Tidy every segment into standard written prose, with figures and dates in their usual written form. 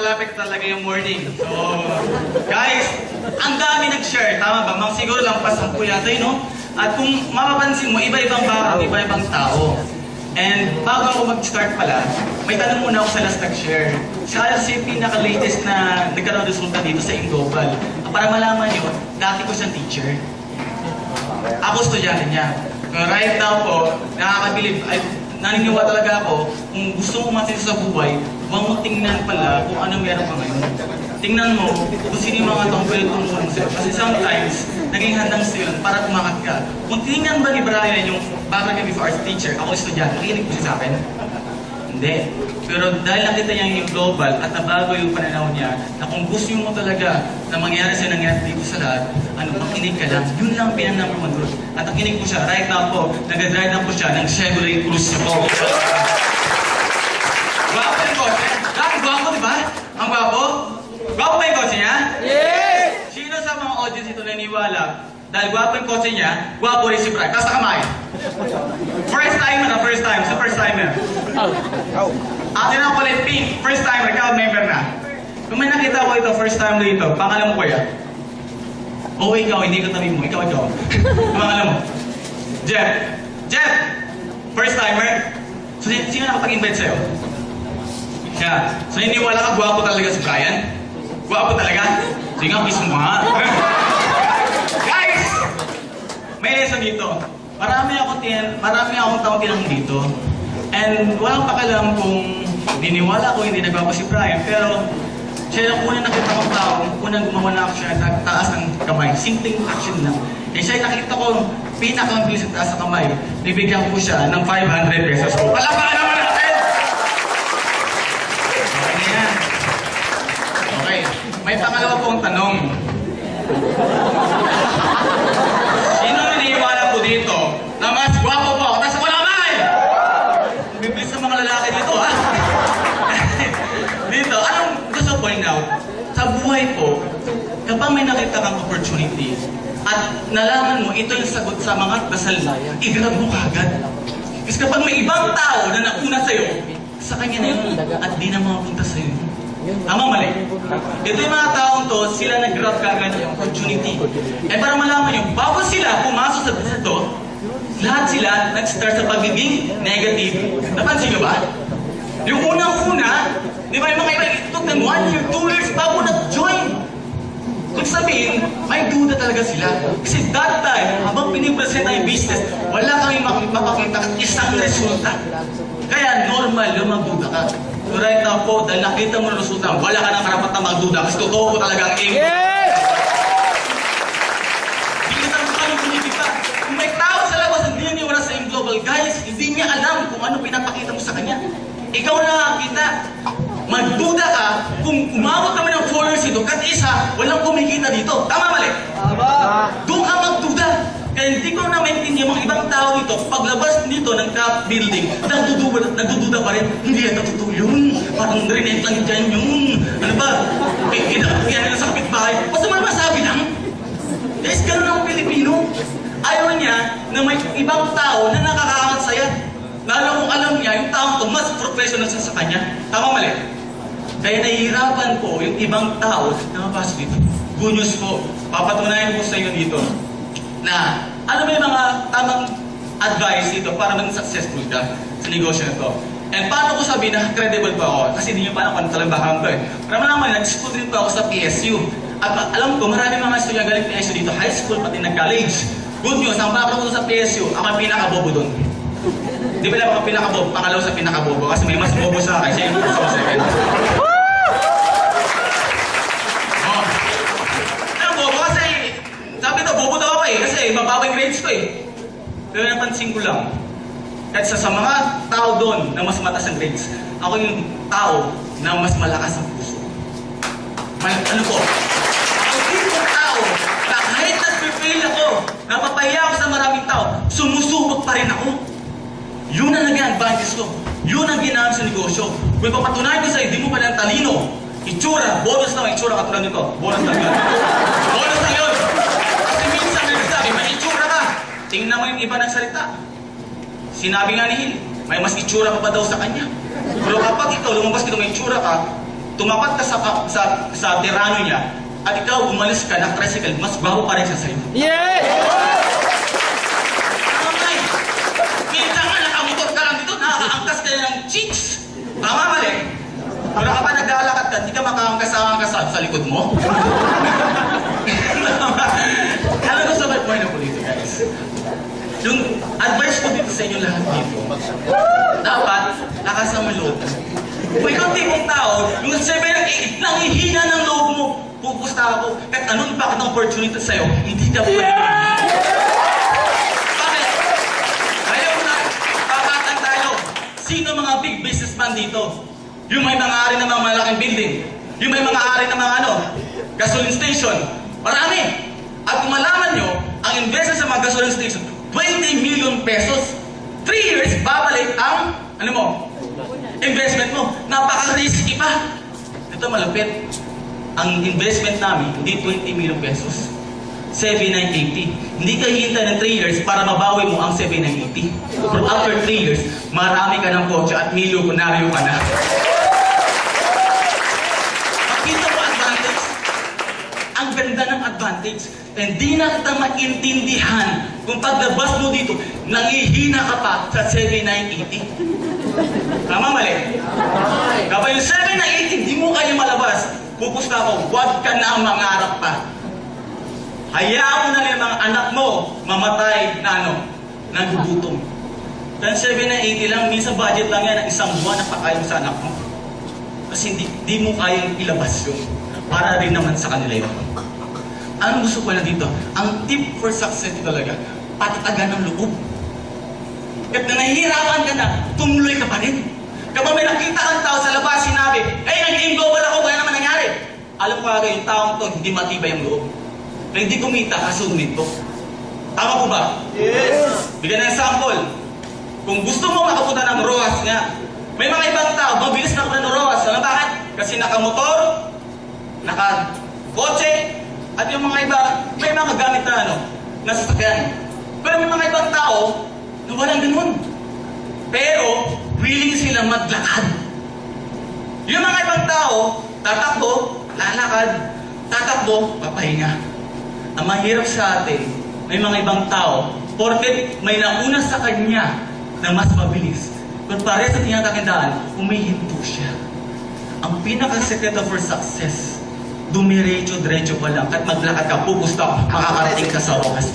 malapit talaga yung morning. So, guys, ang dami nag-share. Tama ba? Mang siguro lang pa 10 yata yun, no? At kung mapapansin mo, iba-ibang background, iba-ibang tao. And bago ako mag-start pala, may tanong muna ako sa last nag-share. Siya kasi pinaka-latest na nagkaroon resulta dito sa Inglobal. Para malaman nyo, dati ko siyang teacher. Ako estudyante niya. Right now po, nakakabilib, naniniwala talaga ako, kung gusto mo umatin sa buhay, huwag mo tingnan pala kung ano meron ka ngayon. Tingnan mo kung sino yung mga taong pwede tumulong sa'yo. Kasi sometimes, naging handang sa'yo para tumakat ka. Kung tingnan ba ni Brian yung background niya before as teacher, ako estudyante, nakikinig po siya sa akin? Hindi. Pero dahil nakita niya yung global at nabago yung pananaw niya, na kung gusto mo talaga na mangyari sa'yo nangyari dito sa lahat, makinig ka lang. Yun lang pinang-number 1 rule. At nakinig po siya, right now po, nag-drive na po siya ng Chevrolet Cruze po. Gwapo yung kotse. Gwapo, di ba? Ang gwapo? Gwapo ba yung kotse niya? Yes! Sino sa mga audience ito naniniwala? Dahil gwapo yung kotse niya, gwapo rin si Brian. Kasta kamay. First timer na, first time. Sa first timer. Atin ang kulay pink. First timer, ikaw member na. Kung may nakita ko ito, first time dito, pangalan mo kuya? O ikaw, hindi ko tabi mo. Ikaw. Pangalan mo? Jeff. Jeff! First timer. So, sino nakapag-invite sa'yo? Siya. So, niniwala ka, gwapo talaga si Brian? Gwapo talaga? Sige nga, kiss mo nga. Guys! May lesson dito. Marami akong taong tinanong dito. And walang pakalam kung niniwala ko hindi nagwapo si Brian. Pero siya lang unang nakita kong tao, unang gumawa na ako siya, nagtaas ng kamay. Simpleng action lang. Eh siya nakita ko pinakang bilis sa taas ng kamay. Bibigyan ko siya ng 500 pesos. Palakpakan naman natin! Okay na yan. Okay. May pangalawa pong tanong. Sino naniniwala po dito na mas gwapo po ako? Tapos wala kamay! Bibis sa mga lalaki dito, ha? Dito, anong gusto point out? Sa buhay po, kapag may nakita kang opportunity at nalaman mo ito yung sagot sa mga dasal, i-grab mo kagad. Kasi kapag may ibang tao na nauna sa'yo, sa kanya na yun at di na makapunta sa'yo. Tama, mali. Ito yung mga taong to, sila nag-grab kagad ng opportunity. Eh para malaman nyo, bago sila pumasok sa business to, lahat sila nag-start sa pagiging negative. Napansin nyo ba? Yung unang-una, di ba yung mga iba, it took them 1 year, 2 years bago nag-join. Kung sabihin, may duda talaga sila. Kasi that time, habang pinipresenta yung business, wala kami makakita ng isang resulta. Kaya normal yung magduda ka. So right now po, dahil nakita mo ng resulta, wala ka ng karapat na magduda. Kasi totoo ko talaga ang aim. Yes! Hindi ka naman kami kumikita. Kung may tao sa labas na naniniwala sa Inglobal, guys, hindi niya alam kung ano pinapakita mo sa kanya. Ikaw na nakakita. Magduda ka kung umabot naman ng 4 years ito, kat isa, walang kumikita dito. Tama, mali? Tama. Doon ka magduda. Kaya hindi ko na maintindihan mga ibang tao dito, paglabas dito ng top building, nagdududa pa rin. Hindi yan totoo yun. Parang rinet lang dyan yun. Ano ba? Kinakakyan na sa kapitbahay. Basta man masabi lang. Guys, gano'n ang Pilipino. Ayaw niya na may ibang tao na nakakaangat saya. Lalo kung alam niya, yung taong to, mas professional sa kanya. Tama, mali? Kaya nahihirapan po yung ibang tao na mapasok dito. Good news po, papatunayan ko sa inyo dito na ano ba yung mga tamang advice dito para maging successful ka sa negosyo na to. And paano ko sabihin na credible pa ako? Kasi hindi nyo pa alam kung talagang bakang to eh. Pero naman, nag-school din pa ako sa PSU. At alam ko, marami mga estudyante galing PSU dito, high school pati nag-college. Good news, ang background ko sa PSU, ako ang pinakabobo doon. Di ba lang ako pinakabobo, pangalaw sa pinakabobo kasi may mas bobo sa akin, siya yung sa second. Sabi ito, bobo daw ako eh, kasi mababang grades ko eh. Pero napansin ko lang, kahit sa mga tao doon na mas mataas ang grades, ako yung tao na mas malakas ang puso. Ano po? Ako yung tao na kahit nag-fail ako, napapahiya ako sa maraming tao, sumusubok pa rin ako. Yun ang naging advantage ko. Yun ang ginamit sa negosyo. Kung papatunayan ko sa'yo, di mo pala ang talino. Itsura, bonus lang ang itsura katulad nito. Bonus lang yun. Bonus lang yun. Kasi minsan nagsasabi, may itsura ka. Tingnan mo yung iba nagsalita. Sinabi nga ni Hill, may mas itsura ka pa daw sa kanya. Pero kapag ikaw lumabas dito may itsura ka, tumapat ka sa tirano niya, at ikaw umalis ka ng tricycle, mas gwapo pa rin siya sa'yo. Yes! Tama ba eh? Minsan nga, nakamotor ka lang dito, nakakaangkas ka ng cheeks. Tama mali? Pero kapag naglalakad ka, hindi ka makaangkas sa likod mo. Alam ko sa may point ako dito, guys. Yung advice ko dito sa inyo lahat dito, dapat lakasan mo loob. Kung ikaw tipong tao, yung 7 ng 8, nangihina ng loob mo, pupusta ako, kahit anong bakit ng opportunity sa'yo, hindi ka pwede. Bakit? Ayaw na, papatan tayo. Sino mga big businessman dito? Yung may mga ari ng mga malaking building, yung may mga ari ng mga gasoline station, marami. At kung malaman nyo, ang investment sa mga gasoline station, 20 million pesos. 3 years, babalik ang, investment mo. Napaka-risky pa. Ito malapit. Ang investment namin, hindi 20 million pesos. 7,980. Hindi ka hihintay ng 3 years para mabawi mo ang 7,980. But after 3 years, marami ka ng kotse at milyonaryo ka na. Makita mo advantage? Ang ganda ng advantage. Hindi na kita maintindihan kung paglabas mo dito, nangihina ka pa sa 7,980. Tama mali? Kapag yung 7,980, hindi mo kaya malabas, pupusta ako, huwag ka na mangarap pa. Hayaan mo na yung mga anak mo mamatay na nagugutom. Dahil 7,980 lang, minsan budget lang yan ng isang buwan na pakain sa anak mo. Kasi hindi mo kayang ilabas yun. Para rin naman sa kanila yun. Anong gusto ko na dito? Ang tip for success talaga, patatagan ng loob. At na nahihirapan ka na, tumuloy ka pa rin. Kapag may nakita kang tao sa labas, sinabi, nag-aim global ako, kaya naman nangyari. Alam ko agad yung taong to, hindi matibay ang loob. Pero hindi kumita kasi huminto. Tama po ba? Yes! Bigyan ng example. Kung gusto mo makapunta ng ROAS nga, may mga ibang tao, mabilis na punta ng ROAS. Alam bakit? Kasi nakamotor, naka-kotse, at yung mga iba, may mga gamit na nasasakyan. Pero may mga ibang tao na walang ganun. Pero, willing sila maglakad. Yung mga ibang tao, tatakbo, lalakad, tatakbo, papahinga. Ang mahirap sa atin, may mga ibang tao, porket may nauna sa kanya na mas mabilis. Pero pare sa tinatagandaan, humihinto siya. Ang pinaka-sekreto for success, dumiretso-diretso pa lang, at maglakad ka, pupusta, makakarating ka sa oras.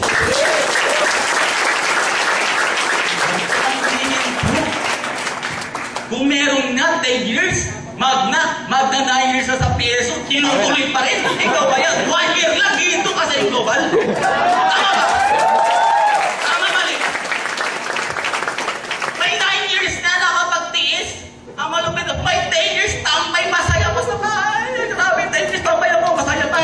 Kung merong na 10 years, magna 9 years na sa PSO, tinutuloy pa rin. Ikaw ba yan? 1 year lang, dito ka sa global. Tama ba? Tama mali. May 9 years na nakapagtiis. Ang malupit, may 10 years, tambay, masaya pa sa bahay. Grabe, 10 years, tambay ako, masaya pa.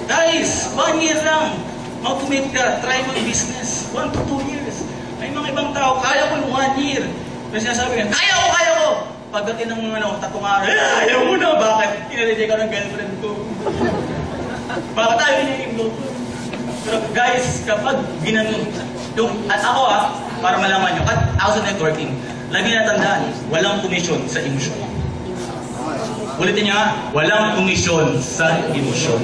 Guys, 1 year lang. Mag-commit ka, try mo yung business. 1 to 2 years. May mga ibang tao, kaya ko yung 1 year. Pero sinasabi nga, kaya ko! Pagdating ng tatong araw, ayaw mo na, bakit? Kinalejay ka ng girlfriend ko. Bakit tayo hinihingo? Pero guys, kapag ginanon, at ako para malaman nyo, at ako sa networking, lagi natandaan, walang komisyon sa emosyon. Ulitin nyo walang komisyon sa emosyon.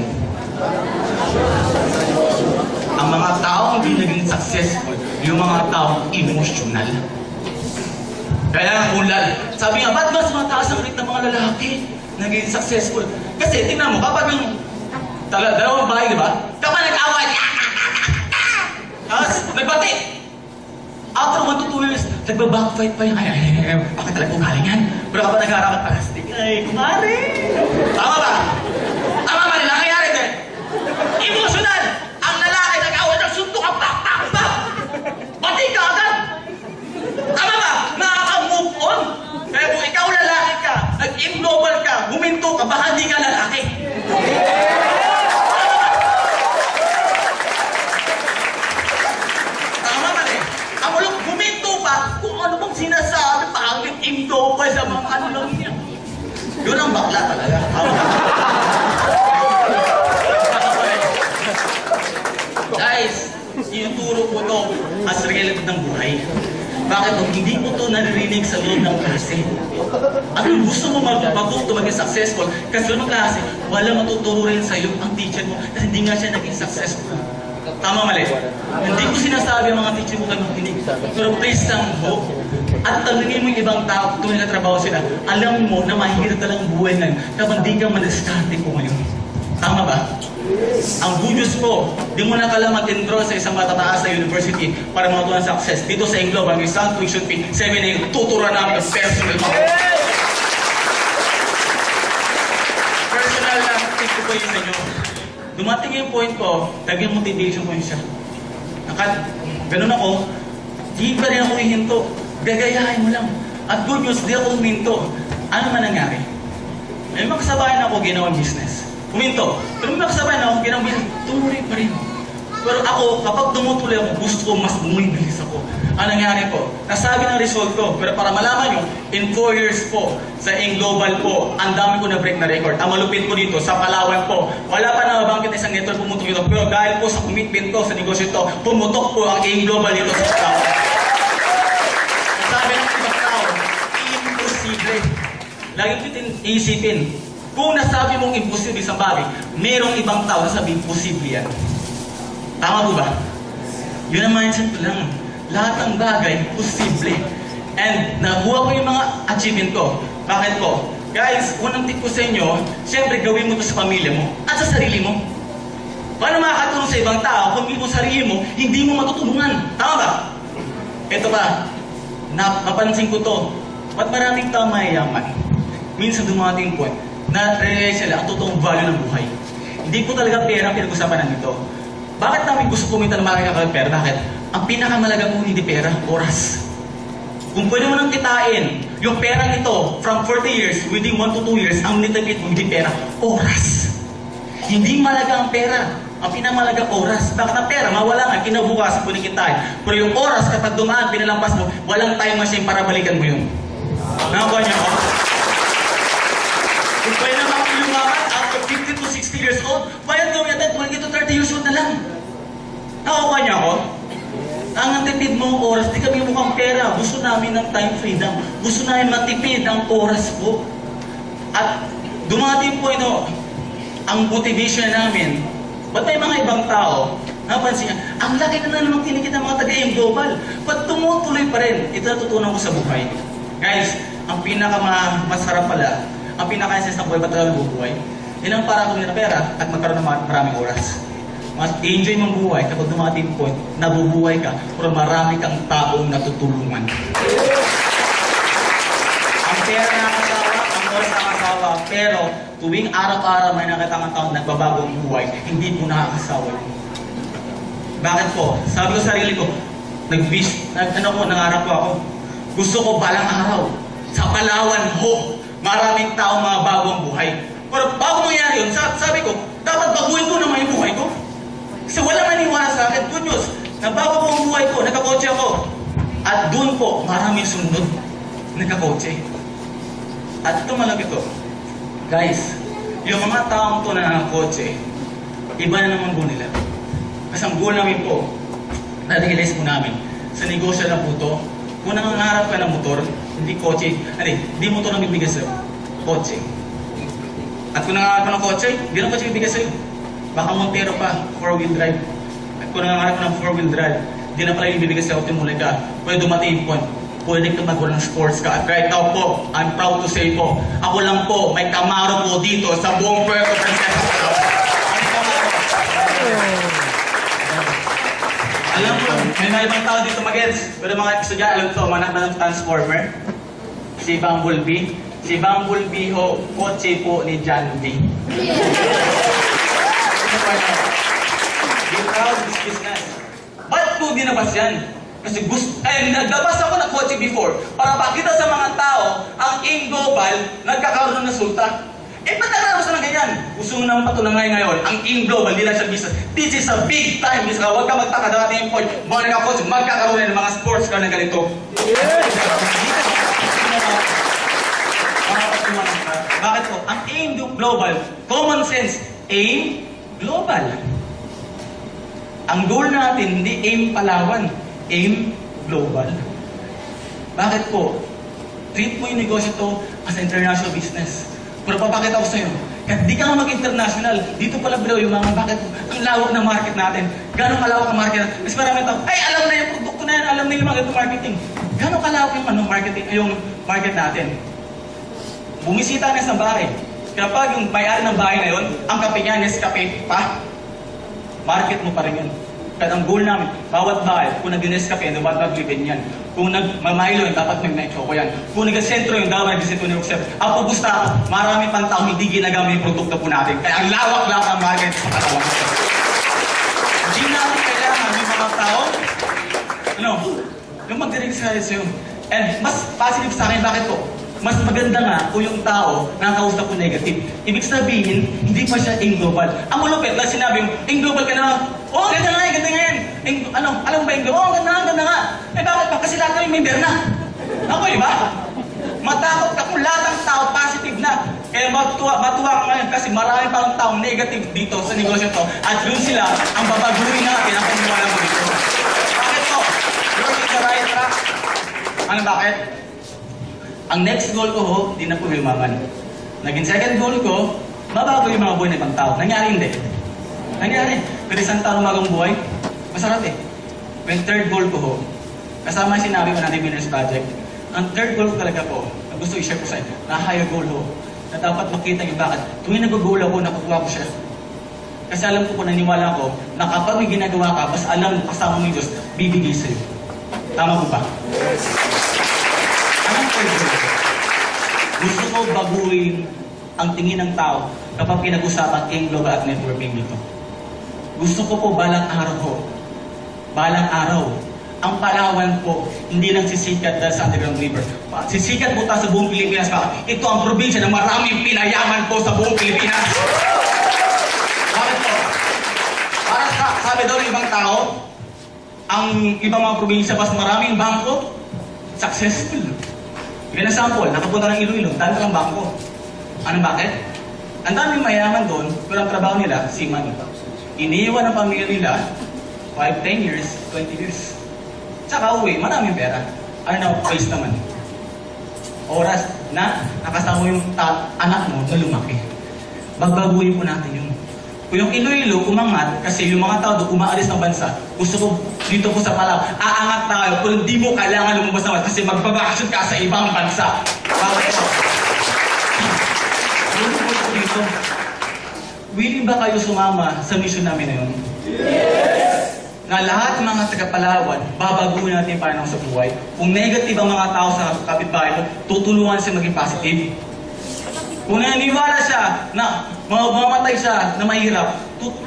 Ang mga taong hindi naging successful, yung mga taong emotional. Kaya ulal. Sabi nga, ba't mas mataas ang rate ng mga lalaki naging successful? Kasi tingnan mo, kapag yung dalawang bahay, di ba? Kapag nag-away, tapos nagbati. After 1 to 2 years, nagbabackfight pa yung, bakit talaga umaling yan? Pero kapag nag-harapan pa, kumari. Tama ba? Tama ba? Nangyayari din. Emotional. Ang lalaki nag-away ng suntok ang pak. Pati ka agad. Tama ba? Nakaka-move on. Kaya kung ikaw lalaki ka, nag-global ka, huminto ka, baka hindi ka lalaki. Tama ba eh? Ang ulong huminto pa, kung ano bang sinasabi, pangit global sa mga ano lang niya. Yun ang bakla talaga. Guys, ituturo ko ito as reality ng buhay. Bakit? Hindi ko ito naririnig sa loob ng klase. At kung gusto mo mag-matuto, maging successful, kasi ng klase, wala matuturo rin sa'yo ang teacher mo kasi hindi nga siya naging successful. Tama mali? Hindi ko sinasabi ang mga teacher mo kayo makinig. Pero please lang ho. At tanungin mo yung ibang tao kung nagtatrabaho sila, alam mo na mahirap talagang buhay ngayon kapag di ka manastante po ngayon. Tama ba? Ang good news po, di mo na kailangan mag-enroll sa isang matataas na university para matutunan success. Dito sa Englobe, ang isang tuition fee, 7A, tuturuan namin ang personal mo. Personal na tip ko po yun sa inyo. Dumating yung point ko, naging motivation ko yun siya. Ganun ako, di pa rin ako hihinto. Gagayahin mo lang. At good news, di ako huminto. Ano man nangyari? May makasabayan ako ginawang business. Huminto. Pero may makasabayan ako ginawang business. Tumuloy pa rin. Pero ako, kapag tumutuloy ako, gusto ko mas bumibilis ako. Ang nangyari po, nasabi ng result ko. Pero para malaman nyo, in 4 years po, sa Global po, ang dami ko na-break na record. Ang malupit ko dito, sa Palawan po, wala pa na mabangkit isang network pumutok dito. Pero dahil po sa commitment ko, sa negosyo ito, pumutok po ang Global dito sa Palawan. Sabi ng ibang tao, imposible. Lagi ko iisipin, kung nasabi mong imposible sa bagay, merong ibang tao na sabi imposible yan. Tama po ba? Yun ang mindset ko lang. Lahat ng bagay, posible. And nakuha ko yung mga achievement ko. Bakit po? Guys, unang tip ko sa inyo, siyempre gawin mo ito sa pamilya mo at sa sarili mo. Paano makakatulong sa ibang tao kung hindi mo sarili mo, hindi mo matutulungan? Tama ba? Ito pa, napansin ko to. Ba't maraming tao mayayaman? Minsan dumating point, na-realize sila ang totoong value ng buhay. Hindi po talaga pera ang pinag-usapan nito. Bakit namin gusto kumita ng marami ng pera? Bakit? Ang pinakamalaga po hindi pera, oras. Kung pwede mo nang kitain, yung pera nito, from 40 years, within 1 to 2 years, ang nitipid mo hindi pera, oras. Hindi malaga ang pera. Ang pinamalaga oras. Bakit ang pera? Mawala nga, kinabukas, pwede kitain. Pero yung oras, kapag dumaan, pinalampas mo, walang time machine para balikan mo yun. Nakakuha niyo ako? Kung pwede naman lumaman, after 50 to 60 years old, bayad gawin natin 20 to 30 years old na lang. Nakakuha niyo ako? Ang natipid mong oras, di kami mukhang pera. Gusto namin ng time freedom. Gusto namin matipid ang oras po. At dumating po ito, ang motivation namin, ba't may mga ibang tao, napansin niya, ang laki na naman kinikita ng mga taga-aim global. Ba't tumutuloy pa rin? Ito natutunan ko sa buhay. Guys, ang pinakamasarap pala, ang pinaka-essence ng buhay, ba't talagang bubuhay? Ilang para kung na pera at magkaroon ng maraming oras. Mas enjoy mong buhay kapag dumating point, nabubuhay ka, pero marami kang taong natutulungan. Ang pera nakakasawa, ang oras nakakasawa, pero tuwing araw-araw may nakita kang taong nagbabagong buhay, hindi po nakakasawa yun. Bakit po? Sabi ko sa sarili ko, nangarap ko ako. Gusto ko balang araw, sa Palawan ho, maraming taong mga bagong buhay. Pero bago mangyari yun, sabi ko, dapat baguhin ko naman yung buhay ko. Kasi wala maniwala sa akin. Good news, nabago ko ang buhay ko, nagkakotse ako. At doon po, maraming sumunod, nagkakotse. At ito malaki to. Guys, yung mga taong to na nagkakotse, iba na naman po nila. Kasi ang goal namin po, na-realize po namin, sa negosyo lang po to, kung nangangarap ka ng motor, hindi kotse, hindi motor ang bibigay sa'yo, kotse. At kung nangangarap ka ng kotse, hindi lang kotse bibigay sa'yo. Baka Montero pa, 4-wheel drive. At kung nangangarap ka ng 4-wheel drive, hindi na pala yung bibigay sa'yo, timulay ka. Pwede dumating point, pwede ka magawa ng sports ka. At right now po, I'm proud to say po, ako lang po, may Camaro po dito sa buong Puerto Princesa. Alam mo, may mga ibang tao dito mag-eds. Pero mga estudyante, alam ito, manak na ng Transformer. Si Bumblebee. Si Bumblebee ho, kotse po ni John D. Be proud of this business. Ba't po dinabas yan? Kasi naglabas ako ng kotse before para pakita sa mga tao ang Global nagkakaroon ng resulta. Ba't naglabas na ng ganyan? Gusto mo naman patunangay ngayon, ang Global, hindi lang siya business. This is a big time business. Huwag ka magtaka dati yung point. Mga nagkakotse, magkakaroon ng mga sports car na ganito. Bakit po? Ang AIM Global, common sense, AIM Global. Ang goal natin, hindi AIM Palawan, AIM Global. Bakit po? treat mo yung negosyo to as international business. Pero papakita ko sa'yo, kahit di ka nga mag-international, dito pala bro yung mga bakit ang lawak ng market natin. Gano'ng kalawak ang market natin? Mas marami tao, ay alam na yung produkto na yan, alam na yung mga marketing. Gano'ng kalawak yung marketing, yung market natin? Bumisita na sa bahay. Kapag yung may-ari ng bahay na yun, ang kape niya, Nescafe pa, market mo pa rin yun. Kaya ang goal namin, bawat bahay, kung nag-Nescafe, dapat mag-live yan. Kung nag-Milo yun, dapat mag-Metro ko yan. Kung nag-Sentro yun, dapat nag-Sentro ni Roxef. Ako gusto ako, marami pang tao hindi ginagamit yung produkto po natin. Kaya ang lawak-lawak ang market sa katawan. Hindi natin kailangan yung mga tao, yung mag-direct sa sa'yo. And mas positive sa akin, bakit po? Mas maganda nga kung yung tao nakakausap ko negative. Ibig sabihin, hindi pa siya in-global. Ang malupit, dahil sinabi mo, in-global ka na, oh, ganda nga yan, ganda nga yan. Alam mo ba in-global? Oh, ganda nga. Eh bakit pa? Kasi lahat kami member na. Ako, iba? Matakot ka kung lahat ng tao positive na. Kaya matuwa ka ngayon kasi marami pang taong negative dito sa negosyo to. At yun sila ang babaguhin natin ang paniwala mo dito. Bakit po? You're in the right track. Ano bakit? Ang next goal ko ho, di na po yumaman. Naging second goal ko, mabago yung mga buhay ng ibang tao. Nangyari hindi. Nangyari. Pero isang taong magong buhay, masarap eh. Yung third goal ko ho, kasama yung sinabi ko na Millionaires Project, ang third goal ko talaga po, na gusto i-share ko sa'yo, na higher goal ho, na dapat makita yung bakit. Tuwing nag-goal ako, nakukuha ko siya. Kasi alam ko po, naniniwala ko, na kapag may ginagawa ka, basta alam mo, kasama mo yung Diyos, bibigay sa'yo. Tama po ba? Anong third goal? Gusto ko baguhin ang tingin ng tao kapag pinag-usapan ang global at networking dito. Gusto ko po balang araw, ang Palawan po, hindi lang sisikat dahil sa Underground River. Sisikat po tayo sa buong Pilipinas. Ito ang probinsya na maraming pinayaman po sa buong Pilipinas. Bakit po? Para sabi daw ng ibang tao, ang ibang mga probinsya, mas maraming bangko, successful. Ibig na sample, nakapunta ng Iloilo, dami lang bangko. Ano bakit? Ang daming mayaman doon, pero ang trabaho nila, seaman. Iniiwan ang pamilya nila, 5, 10 years, 20 years. Tsaka uwi, maraming pera. Ano na, face naman. Oras na nakasama yung anak mo na lumaki. Magbaguhin po natin yun. Kung yung Iloilo umangat, kasi yung mga tao doon umaalis ng bansa, gusto ko dito po sa Palawan, aangat tayo, pero hindi mo kailangan lumabas naman kasi magbabakasyon ka sa ibang bansa. Bakit ito? Dito. Willing ba kayo sumama sa mission namin na yun? Yes! Na lahat ng mga taga-Palawan, babaguhin natin yung pananaw sa buhay. Kung negative ang mga tao sa kapitbahay, tutulungan siya maging positive. Kung naniniwala siya na mamamatay siya na mahirap,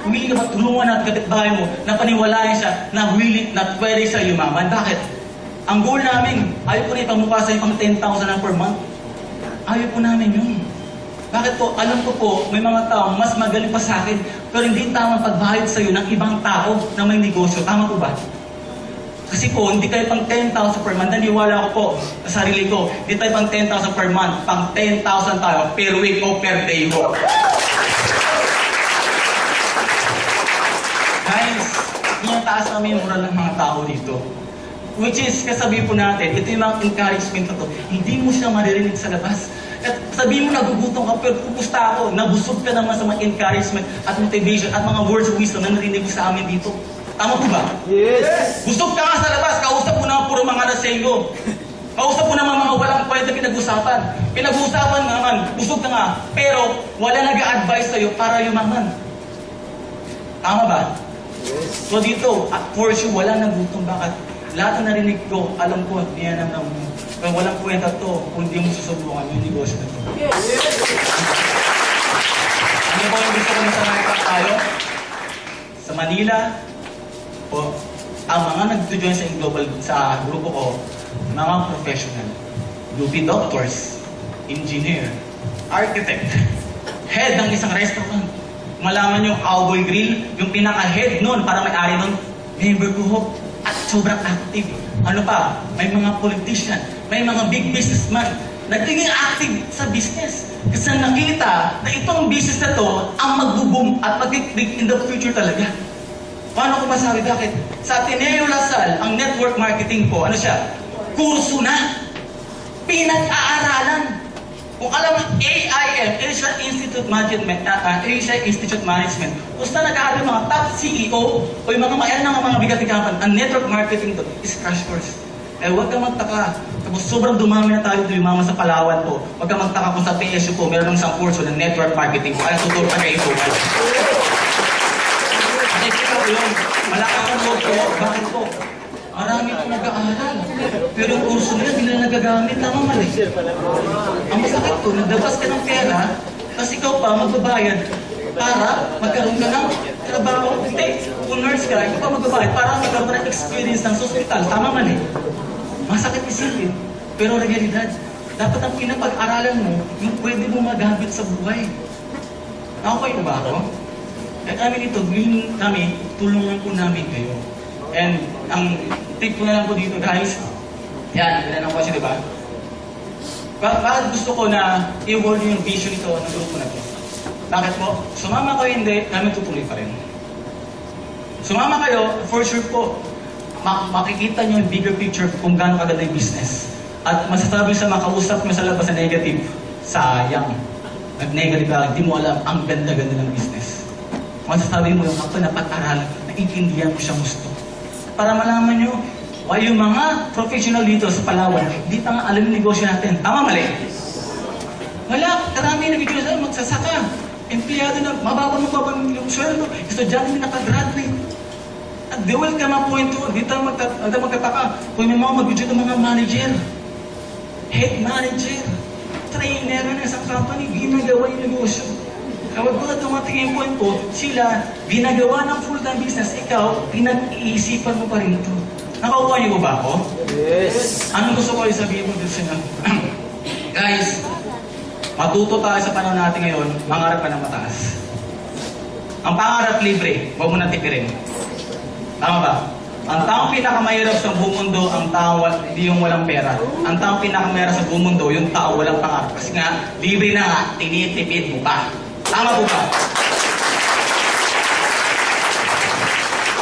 willing ka ba tulungan natin kapitbahay mo na paniwalayan siya na willing, na pwede siya yumaman? Bakit? Ang goal namin, ayaw ko na ipamukha sa pang 10,000 na per month. Ayaw po namin yun. Bakit po? Alam ko po, may mga tao mas magaling pa sa akin, pero hindi tamang pagbayad sa'yo ng ibang tao na may negosyo. Tama po ba? Kasi po, hindi kayo pang 10,000 per month. Naniwala ko po sa sarili ko, hindi tayo pang 10,000 per month, pang 10,000 tayo per week o per day ho. Guys, yung taas namin yung moral ng mga tao dito. Which is, kasabi po natin, ito yung mga encouragement na to. Hindi mo siya maririnig sa labas. At sabihin mo, nagugutom ka, pero kumusta ako? Nabusog ka naman sa mga encouragement at motivation at mga words of wisdom na narinig mo sa amin dito. Tama po ba? Yes! Busog ka nga sa labas, kausap mo naman puro mga lasenggo. Kausap mo naman mga walang kwenta pinag-usapan. Pinag-usapan naman, busog ka nga, pero wala nag-a-advise sa'yo para yumaman. Tama ba? Yes. So dito, for sure, wala nagutom. Bakit? Lahat na narinig ko, alam ko, yan ang naman. Kaya walang kwenta to kung hindi mo susubukan yung negosyo na to. Yes! Ano ba yung gusto ko na sa tayo? Sa Manila, po, ang mga nag-join sa global sa grupo ko, mga professional, UP doctors, engineer, architect, head ng isang restaurant. Malaman yung Cowboy Grill, yung pinaka-head nun, para may-ari nun, member ko ho, at sobrang active. Ano pa? May mga politician, may mga big businessman, nagiging active sa business. Kasi nakita na itong business na to ang mag-boom at mag-click in the future talaga. Paano ko masabi? Bakit? Sa Ateneo Lasal, ang network marketing po, ano siya? Kurso na. pinag-aaralan. Kung alam mo, AIM, Asia Institute Management, kung saan nag-aaral mga top CEO o yung mga mayan ng mga bigat company, ang network marketing to is crash course. Eh, huwag kang magtaka. Tapos sobrang dumami na tayo doon, mama sa Palawan po. Huwag kang magtaka kung sa PSU po, meron ng isang kurso ng network marketing po. Kaya tuturo pa kayo ito. Kasi kita po yun, malakas ang loob ko. Bakit po? Marami itong nag-aaral. Pero yung kurso nila, hindi nila nagagamit. Tama mali. Ang masakit ko, nagdabas ka ng pera, tapos ikaw pa magbabayad para magkaroon ka ng trabaho. Hindi, kung nurse ka, ikaw pa magbabayad para magkaroon ka ng experience ng hospital. Tama mali. Masakit isipin, pero realidad. Dapat ang pinapag-aralan mo, yung pwede mo magamit sa buhay. Okay ba ako? Kaya kami dito, kami, tulungan po namin kayo. And ang tip ko na lang po dito guys, yan, ilan ang question, diba? Bakit gusto ko na i-award yung vision ito ng grupo na ito? Bakit po? Sumama kayo hindi, kami tutuloy pa rin. Sumama kayo, for sure po, makikita nyo yung bigger picture kung gaano kaganda yung business. At masasabi sa makausap mo sa labas na negative, sayang. Nag-negative ka, hindi mo alam ang ganda-ganda ng business. Masasabi mo yung ako na pag-aral, naiintindihan mo siya gusto. Para malaman nyo, yung mga professional dito sa Palawan, hindi pa nga alam yung negosyo natin. Tama, mali? Wala, karami na video sa'yo, magsasaka. Empleyado na, mababa yung sweldo. Estudyante na nakagraduate. At they will come up point to, dito magtataka. Kung may mga mag-video ng mga manager, head manager, trainer na isang company, ginagawa yung negosyo. Kaya wag na dumating yung point po, sila, ginagawa ng full-time business, ikaw, pinag-iisipan mo pa rin ito. Nakaupuan niyo ba ako? Yes! Anong gusto ko sabihin mo dito sa inyo? Guys, matuto tayo sa panahon natin ngayon, mangarap ka ng mataas. Ang pangarap libre, huwag mo na tipirin. Tama ba? Ang taong pinakamahirap sa buong mundo, ang tao hindi yung walang pera. Ang taong pinakamahirap sa buong mundo, yung tao walang pangarap. Kasi nga, libre na nga, tinitipid mo pa. Tama po ba?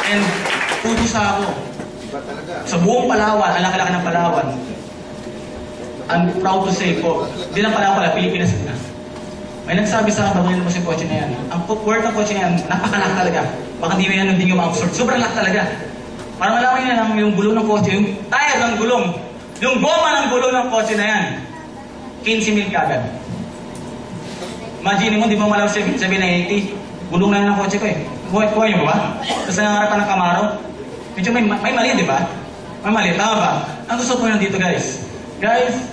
And, putusa ako. Sa buong Palawan, ang laki-laki ng Palawan, I'm proud to say po, di lang Palawan pala, Pilipinas na. May nagsabi sa akin, bago nilabas yung kotse na yan. Ang word ng kotse na yan, napakalak talaga. Baka di mo yan hindi nyo ma-absorb. Sobrang lak talaga. Para malaman nyo lang yung gulong ng kotse, yung tire ng gulong, yung goma ng gulong ng kotse na yan, 15 mil kagad. Imagine mo, di ba malaw 780? Gulong na yan ng kotse ko eh. Buhay nyo ba? Tapos nangarap ka ng Camaro? Medyo may mali, di ba? May mali, tama ba? Ang gusto ko nandito guys. Guys,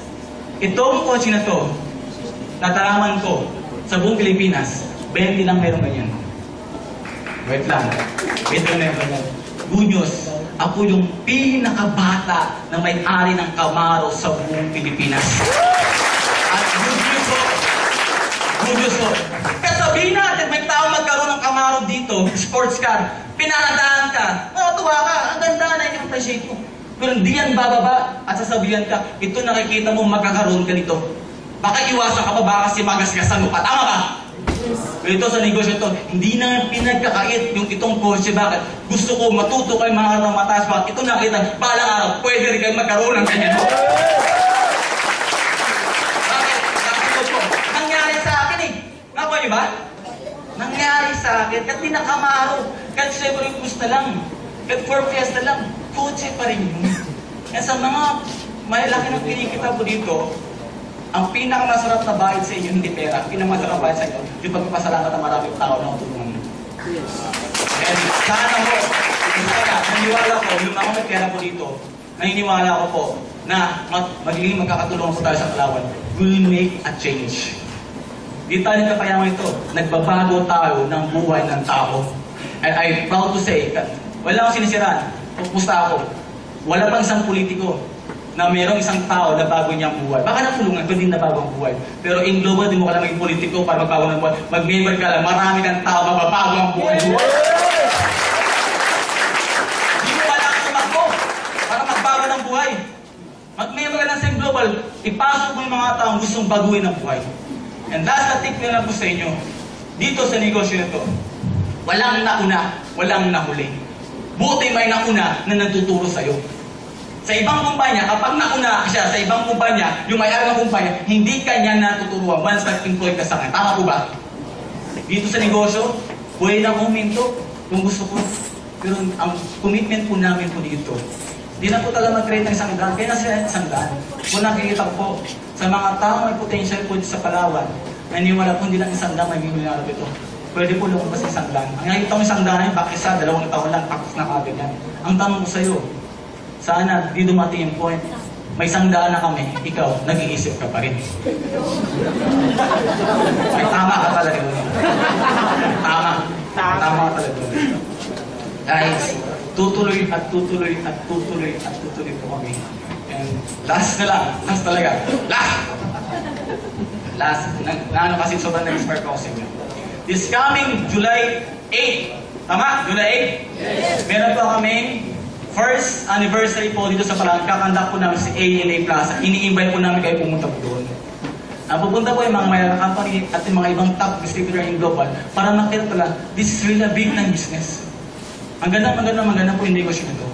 itong kotse na to, natalaman ko sa buong Pilipinas, 20 lang meron ganyan. Wait lang. Wait lang meron ganyan. Good news, ako yung pinakabata na may-ari ng Camaro sa buong Pilipinas. At good news po, kaya sabihin natin, may tao magkaroon ng Camaro dito, sports car, pinanadaan ka, matuwa ka, ang ganda na i-appreciate mo. Pero hindi yan bababa at sasabihan ka, ito nakikita mo magkakaroon ka nito. Baka iwasan ka pa, baka kasi magasgasan mo pa. Tama ba? Pero ito sa negosyo ito, hindi na pinagkakait yung itong kotse. Bakit? Gusto ko matuto kayo mga ng mataas. Bakit? Ito nakita, balang araw, pwede rin kayo magkaroon ng ganyan. Bakit? Bakit po? Nangyari sa akin eh. Nakuha niyo ba? Nangyari sa akin. Kahit di na Camaro, kahit siyempre gusto lang, kahit Ford Fiesta lang, kotse pa rin yun. Kaya sa mga malaki ng kinikita po dito, ang pinakamasarap na bayad sa inyo, hindi pera. Ang pinakamasarap na bayad sa inyo, yung pagpapasalamat ng maraming tao na tutulungan mo. And sana mo, naniniwala ko, yung mga may pera po dito, naniniwala ko po na magiging magkakatulungan po tayo sa Palawan. We'll make a change. Di tayo nagkapayaman ito. Nagbabago tayo ng buhay ng tao. And I'm proud to say, wala akong sinisiraan. Pupusta ako. Wala pang isang politiko na mayroong isang tao na bago niyang buhay. Baka natulungan ko din na bago ang buhay. Pero in global, di mo ka lang maging politiko para magbago ng buhay. Mag-member ka lang, marami kang tao, mababago ang buhay. Di mo kailangan tumakbo para magbago ng buhay. Mag-member ka lang sa global, ipasok mo yung mga taong gustong baguhin ang buhay. And that's the tip na lang po sa inyo. Dito sa negosyo na ito, walang nauna, walang nahuli. Buti may nauna na nagtuturo sa'yo. Sa ibang kumpanya, kapag nauna siya sa ibang kumpanya, yung may-ari ng kumpanya, hindi kanya natuturuan once nag-employ ka sa kanya. Tama po ba? Dito sa negosyo, pwede na kuminto kung gusto ko. Pero ang commitment po namin po dito, di na po talaga mag-create ng isang daan. Kaya na sila isang daan. Kung nakikita ko po, sa mga tao may potential po sa Palawan, naniwala po hindi lang isang daan may milyardo ito. Pwede po lumabas isang daan. Ang nakikita mo isang daan ay bakit isa, 2 taon lang, tapos na kagad yan. Ang tanong ko sa'yo, sana di dumating yung point, may isang daan na kami, ikaw, nag-iisip ka pa rin. Ay, tama ka talaga. Tama ka talaga. Guys, tutuloy at tutuloy at tutuloy at tutuloy po kami. And last na lang, last talaga. Last, ano kasi sobrang nag-inspire ko kasi. This coming July 8, tama? July 8? Yes. Meron po kaming first anniversary po dito sa Palawan. Kakanda po namin si ANA Plaza. Ini-invite po namin kayo pumunta po doon. Pupunta po yung mga mayroong company at yung mga ibang top distributor in global para makita pala, this is really a big time business. Ang ganda po yung negosyo nito.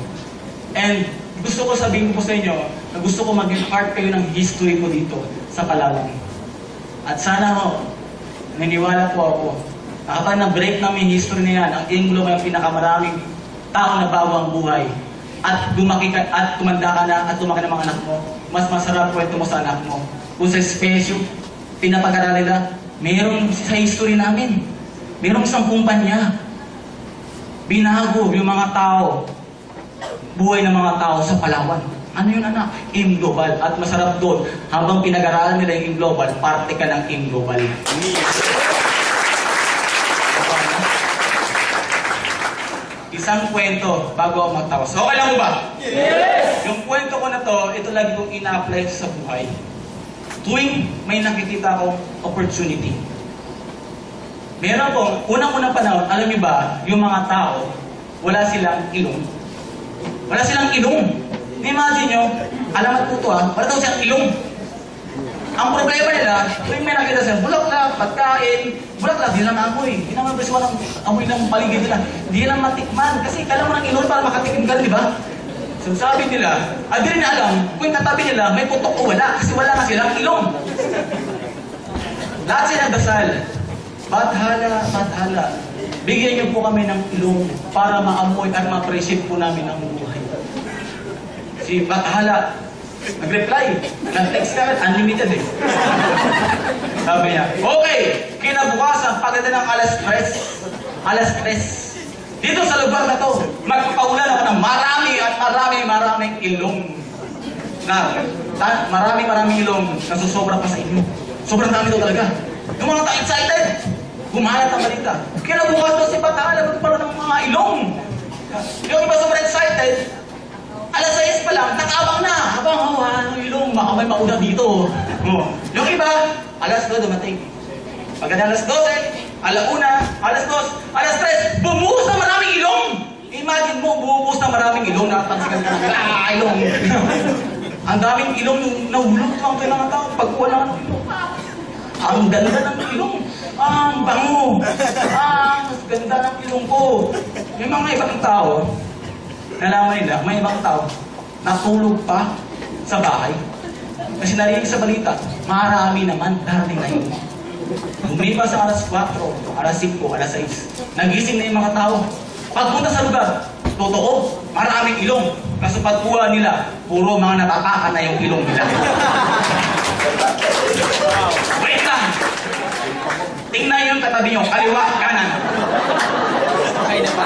And gusto ko sabihin po sa inyo na gusto ko maging part kayo ng history po dito sa Palawan. At sana ho, naniwala po ako, kapag na-break namin yung history na yan, ang Inglo may pinakamaraming tao na bago ang buhay. At lumaki ka, at tumanda ka na, at lumaki ng mga anak mo, mas masarap kwento mo sa anak mo. Kung sa special, pinapag-aral nila, mayroong sa history namin, mayroong isang kumpanya, binago yung mga tao, buhay ng mga tao sa Palawan. Ano yun anak? AIM Global. At masarap doon, habang pinag-aralan nila yung AIM Global, parte ka ng AIM Global. Isang kwento bago ako magtawas. Okay lang mo ba? Yes! Yung kwento ko na to, ito lagi kong ina-apply sa buhay. Tuwing may nakikita akong opportunity. Meron po, unang-unang panahon, alam niyo ba, yung mga tao, wala silang ilong. Wala silang ilong. Imagine nyo, alamat po ito wala daw silang ilong. Ang problema nila, tuwing may nakita silang bulaklak, pagkain, bulaklak, di lang amoy. Di naman kasi walang amoy ng paligid nila. Di lang matikman. Kasi kailangan mo ng ilong para makatikim ka, di ba? So sabi nila, di rin alam, kung katabi nila, may putok o wala. Kasi wala nga silang ilong. Lahat sila dasal. Bathala. Bigyan niyo po kami ng ilong para maamoy at ma-appreciate po namin ang buhay. Si Bathala, nag-reply. Nag-text ka, unlimited eh. Sabi niya, okay, kinabukasan, pagdating ng alas 3, dito sa lugar na to, magpapaulan ako ng maraming ilong. Maraming ilong na susobra pa sa inyo. Sobrang dami daw talaga. Yung mga tao excited, gumalat ang balita. Kinabukas daw si Bathala, magpapaulan ng mga ilong. Yung iba sobrang excited, alas 6 pa lang, nakabang na. Habang, ilong, baka may mauna dito. Yung iba, alas 2 dumating. Pagka alas 12, alauna, alas 2, alas 3, bumuhos na maraming ilong. Imagine mo, bumuhos na maraming ilong, nakatansikan ka na, ilong. Ang daming ilong yung nahulog lang kayo ng tao, pagkuha lang ng ilong. Ang ganda ng ilong. Ang bango. Ang ganda ng ilong ko. Yung mga ibang tao, nalaman nila, may ibang tao, natulog pa sa bahay. Kasi narinig sa balita, marami naman, darating na yun. Lumipas sa alas 4, alas 5, alas 6. Nagising na yung mga tao. Pagpunta sa lugar, totoo, maraming ilong. Kasi pagkuha nila, puro mga natataka na yung ilong nila. Wait lang! Tingnan yung katabi nyo, kaliwa, kanan. Okay na pa.